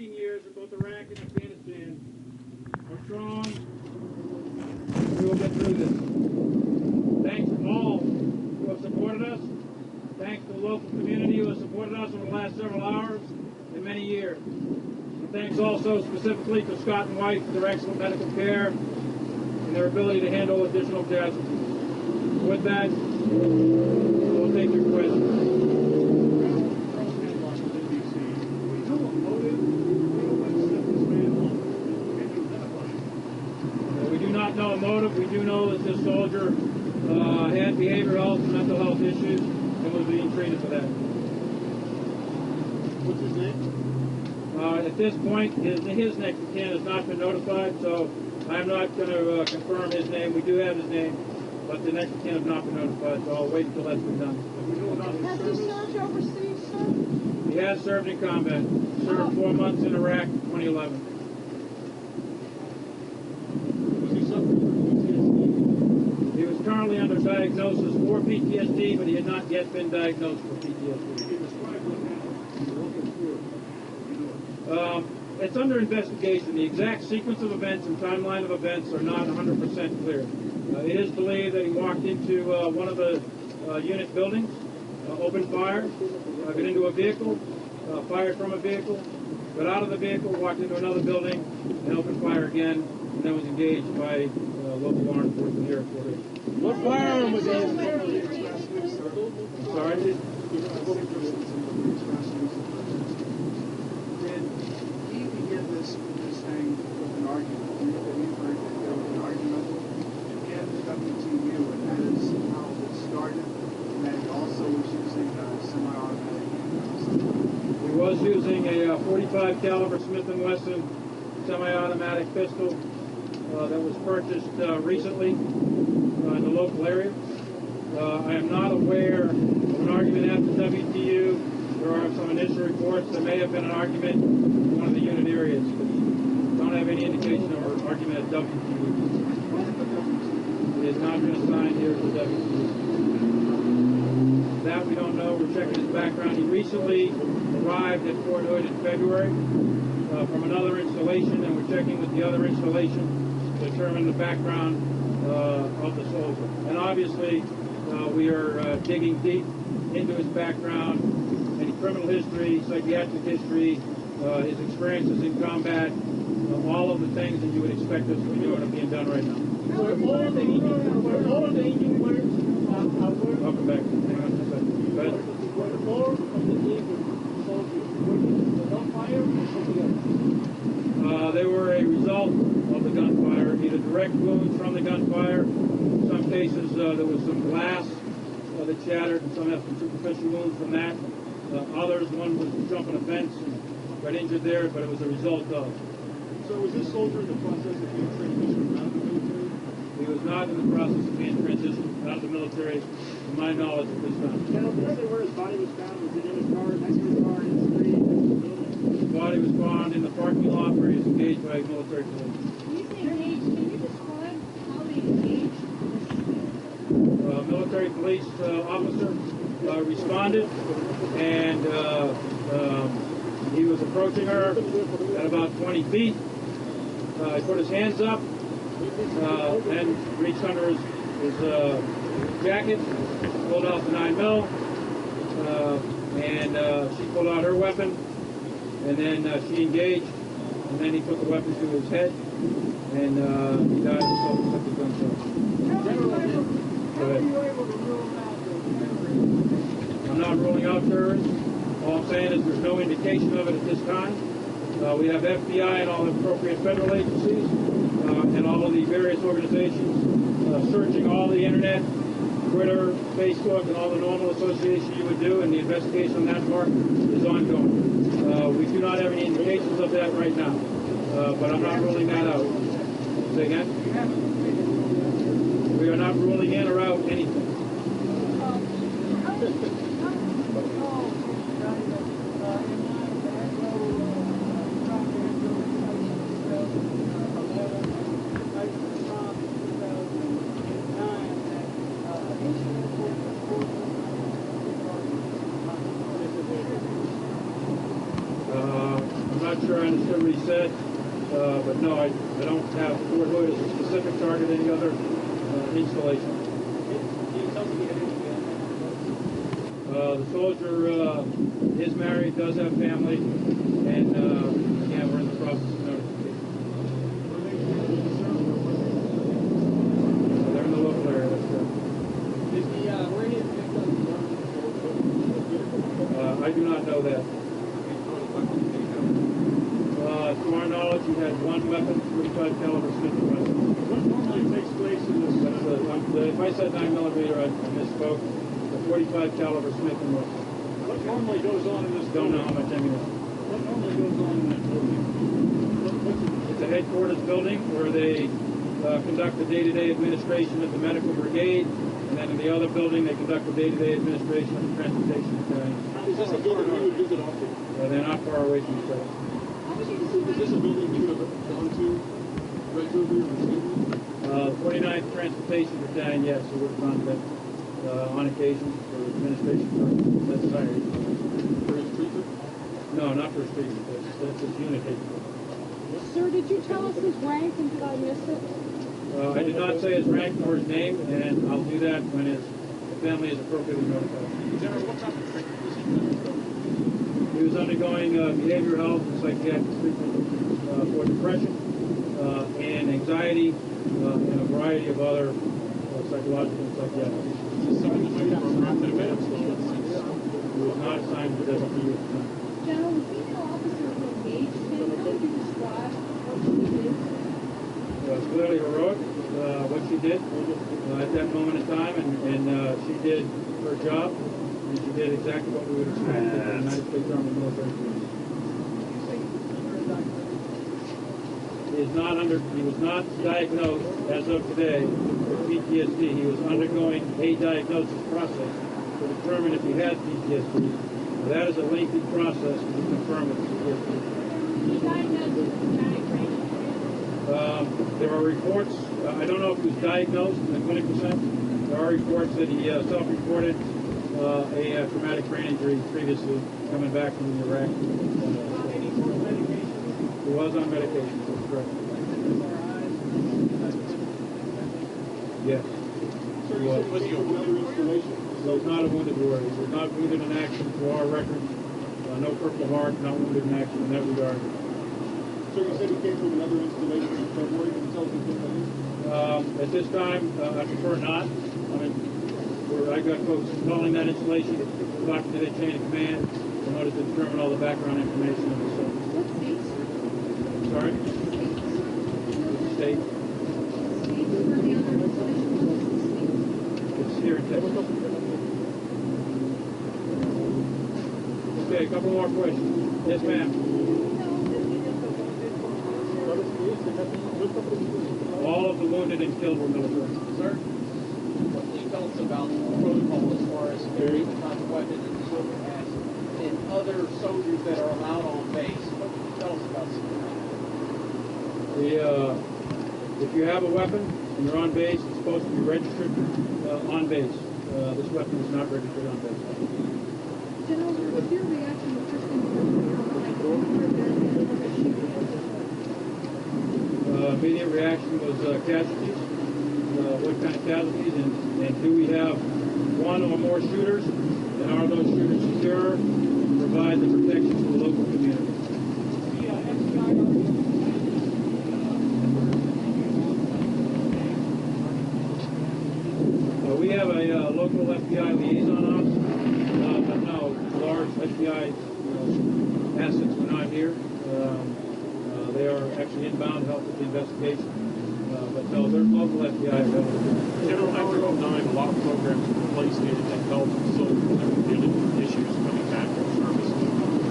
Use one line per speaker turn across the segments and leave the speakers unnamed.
Years of both Iraq and Afghanistan are strong. We will get through this. Thanks to all who have supported us. Thanks to the local community who has supported us over the last several hours and many years. And thanks also specifically to Scott and White for their excellent medical care and their ability to handle additional casualties. With that, we'll take your questions. We do not know a motive. We do know that this soldier had behavioral health and mental health issues and was being treated for that.
What's his name?
At this point, his next of kin has not been notified, so I'm not going to confirm his name. We do have his name, but the next of kin have not been notified, so I'll wait until that's been done.
Has he served overseas, sir?
He has served in combat. Served 4 months in Iraq, 2011.
Was he suffering from PTSD?
He was currently under diagnosis for PTSD, but he had not yet been diagnosed for PTSD.
Can you describe what happened? Walk us through it.
It's under investigation. The exact sequence of events and timeline of events are not 100% clear. It is believed that he walked into one of the unit buildings, opened fire, got into a vehicle, fired from a vehicle, got out of the vehicle, walked into another building, and opened fire again, and then was engaged by local law enforcement here at Fort Hood.
What firearm was that?
Sorry?
Did he begin this thing with an argument? You heard that there was an argument in WTU, and that is how it started, and that he also was using semi-automatic handguns.
He was using a 45 caliber Smith & Wesson semi-automatic pistol that was purchased recently in the local area. I am not aware of an argument at the WTU. There are some initial reports there may have been an argument in one of the unit areas, but don't have any indication of an argument at WTU. It has not been assigned here to WTU. That we don't know. We're checking his background. He recently arrived at Fort Hood in February from another installation, and we're checking with the other installation to determine the background of the soldier. And obviously, we are digging deep into his background, any criminal history, psychiatric history, his experiences in combat, all of the things that you would expect us to be doing are being done right now.
Were all of the injured players
Welcome back. Hang on a second. Go ahead.
Were all of the injured soldiers with gunfire or something else?
They were a result of the gunfire, either direct wounds from the gunfire. In some cases, there was some glass that shattered, and some have some superficial wounds from that. Others, one was jumping a fence and got injured there, but it was a result of.
So was this soldier in the process of being transitioned out of the military?
He was not in the process of being transitioned out of the military, to my knowledge, at this time.
General, did you say where his body was found? Was it in his car, next to his car, in the street, in the building?
His body was found in the parking lot where he was engaged by military police.
When you say engaged, can you describe how they engaged?
Military police officer responded, and he was approaching her at about 20 feet. He put his hands up, and reached under his jacket, pulled out the 9mm, and she pulled out her weapon, and then she engaged, and then he put the weapon to his head, and he died of self-inflicted gunshot. Go ahead. I'm not ruling out terrorism. All I'm saying is there's no indication of it at this time. We have FBI and all the appropriate federal agencies and all of the various organizations searching all the internet, Twitter, Facebook, and all the normal association you would do, and the investigation on that part is ongoing. We do not have any indications of that right now, but I'm not ruling that out. Say again? We are not ruling in or out anything. not sure I understood what he said, but no, I don't have Fort Hood as a specific target, any other installation. The soldier is married, does have family, and yeah, we're in the process of notification. They're in the local area, that's correct. I do not know that. To our knowledge, he had one weapon, 45 caliber Smith & Wesson.
What normally takes place in this?
If I said 9mm, I misspoke. The 45 caliber Smith & Wesson.
What normally goes on in this
Don't
building?
know how much ammunition.
What normally goes on in that building?
It's a headquarters building where they conduct the day-to-day administration of the medical brigade, and then in the other building they conduct the day-to-day administration of the transportation battalion.
Is this a building you would visit often?
They're not far away from each other.
Is this a building you would have gone to regularly or routinely?
49th Transportation Battalion, yes, we would have gone to that on occasion for administration purposes. That's hired.
For his treatment?
No, not for his treatment. That's his unit capable.
Sir, did you tell us his rank and did I miss it?
I did not say his rank nor his name, and I'll do that when his family is appropriately notified.
General, what type of treatment was he
He was undergoing behavioral health and psychiatric treatment for depression and anxiety and a variety of other psychological and psychiatric issues.
He was
not assigned to WPU at the time.
General, the female officer who engaged him, how would you describe what she did?
It was clearly heroic, what she did at that moment in time, and she did her job, and she did exactly what we would expect of the United States Army military force. He was not diagnosed as of today with PTSD. He was undergoing a diagnosis process to determine if he had PTSD. That is a lengthy process to confirm with PTSD.
He diagnosed with traumatic brain injury.
There are reports, I don't know if he was diagnosed in the clinical sense. There are reports that he self-reported a traumatic brain injury previously coming back from Iraq. He was on medication, that's correct. Yes.
So you said was he on another installation?
He was not a wounded warrior. He was not wounded in action to our records. No Purple Heart, not wounded in action in that regard.
So you said he came from another installation in February. Can you tell us what that is?
At this time, I prefer not. I mean, I got folks calling that installation, talking to their chain of command in order to determine all the background information of the soldier.
What states?
Sorry? State.
States where the other installation was?
It's here in Texas. Okay, a couple more questions. Yes, ma'am. All of the wounded and killed were military.
Sir, what can you tell us about protocol as far as carrying the type of weapon that the soldier has and other soldiers that are allowed on base? What can you tell us about security?
If you have a weapon and you're on base, it's supposed to be registered on base. This weapon is not registered on base.
General, what's your reaction to Kristen like over the shooting?
Immediate reaction was casualties. What kind of casualties? And do we have one or more shooters? And are those shooters secure and provide the protection to the local community? We have a local FBI liaison officer, but no, large FBI assets were not here. They are actually inbound to help with the investigation. But no, there's local FBI available.
General, after 09, a lot of programs were placed in that helped soldiers that were dealing with issues coming back from service.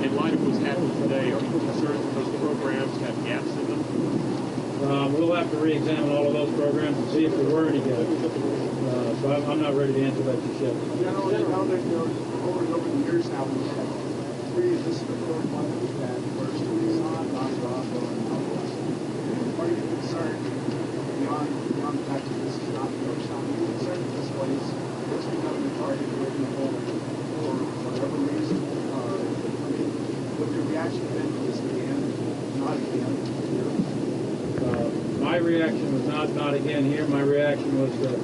In light of what's happening today, are you concerned that those programs have gaps in them?
We'll have to re-examine all of those programs and see if there were any gaps. So I'm not ready to answer that just yet.
General, you know that over the years now, we've had three, this is the fourth one that we've had, first Tucson, Oswego, and Elwood. Are you concerned, beyond the fact that this is not the first time, are you concerned that this place is becoming a target for people for whatever reason? I mean, what your reaction been to this man
my reaction was not again here. My reaction was to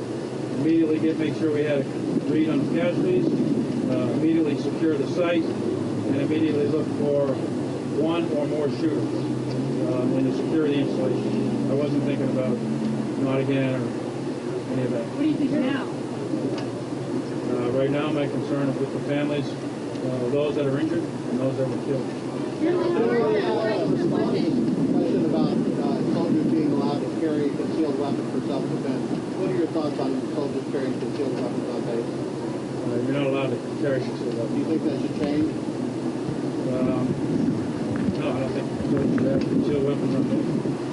immediately make sure we had a read on the casualties, immediately secure the site, and immediately look for one or more shooters and to secure the installation. I wasn't thinking about not again or any of that.
What do you think now?
Right now, my concern is with the families, those that are injured and those that were killed.
Question about soldiers being allowed to carry a concealed weapon for self-defense. What are your thoughts on soldiers carrying concealed weapons on base?
You're not allowed to carry concealed weapons.
Do you think that should change?
No, I don't think soldiers should have concealed weapons on base.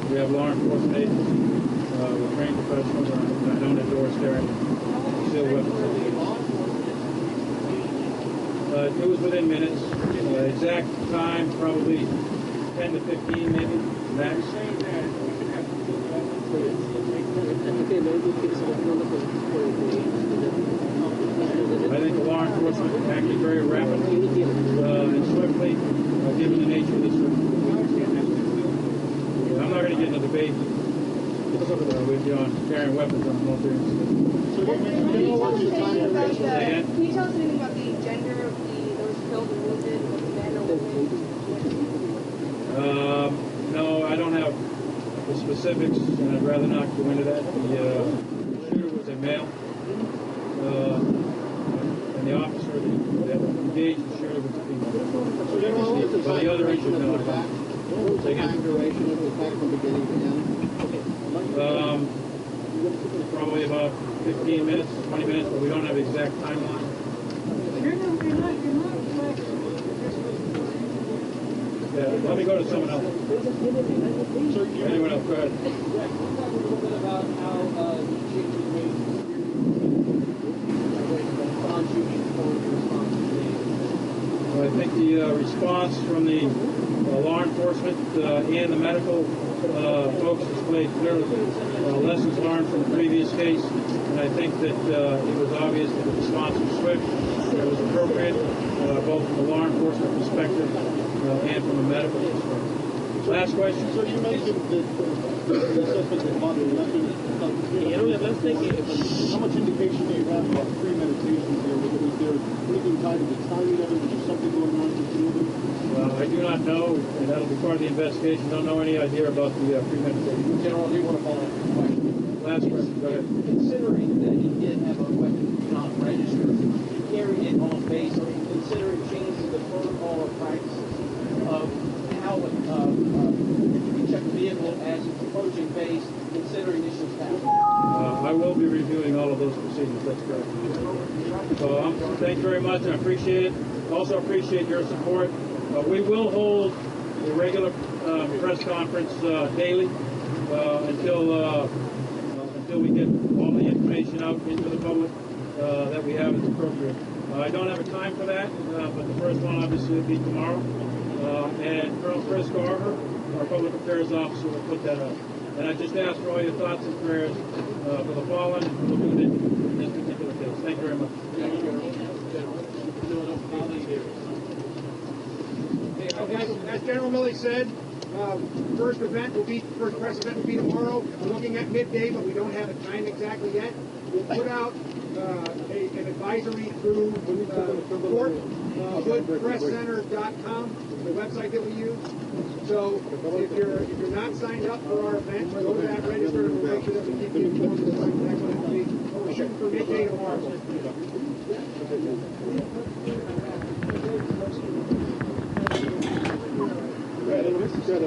We have law enforcement agents, we're trained professionals, and I don't endorse carrying concealed weapons on base. It was within minutes. Exact time, probably 10 to 15 maybe, max. I think the law enforcement acted very rapidly and swiftly, given the nature of this. I'm not going to get into debate with you on carrying weapons on military installations.
Can you tell us anything about the gender of those killed and wounded, men or women?
No, I don't have the specifics, and I'd rather not go into that. The shooter was a male, and the officer that engaged the shooter was a female. But the other injured, no.
What was the time duration of the attack from beginning to end?
Probably about 15 minutes, 20 minutes, but we don't have the exact timeline. Yeah, let me go to someone else. Anyone else? Go ahead.
Talk a little bit about how the change was made non-shooting response today.
I think the response from the law enforcement and the medical folks displayed clearly lessons learned from the previous case, and I think that it was obvious that the response was swift, it was appropriate, both from a law enforcement perspective and from a medical perspective. Last question.
So you mentioned that the suspect had bought the weapon. How much indication do you have about premeditation here? Was there anything tied to the timing of it? Was there something going on with the movie?
I do not know, and that'll be part of the investigation. Don't know any idea about the premeditation.
General, do you want to follow up with a question?
Last question. Go ahead.
Considering that he did have a weapon not registered, he carried it on base, are you considering changing the protocol or practices of how you check the vehicle as it's approaching base, considering issues happen?
I will be reviewing all of those procedures. That's correct. So thank you very much. I appreciate it. Also appreciate your support. We will hold a regular press conference daily until we get all the information out into the public that we have as appropriate. I don't have a time for that, but the first one obviously will be tomorrow. And Colonel Chris Garver, our public affairs officer, will put that up. And I just ask for all your thoughts and prayers for the fallen and for the wounded in this particular case. Thank you very much.
As General Milley said, first press event will be tomorrow. We're looking at midday, but we don't have a time exactly yet. We'll put out an advisory through hoodpresscenter.com, the website that we use. So if you're not signed up for our event, go to that register and we'll make sure that we keep you informed of the time that's going to be. We're shooting for midday tomorrow.
Good.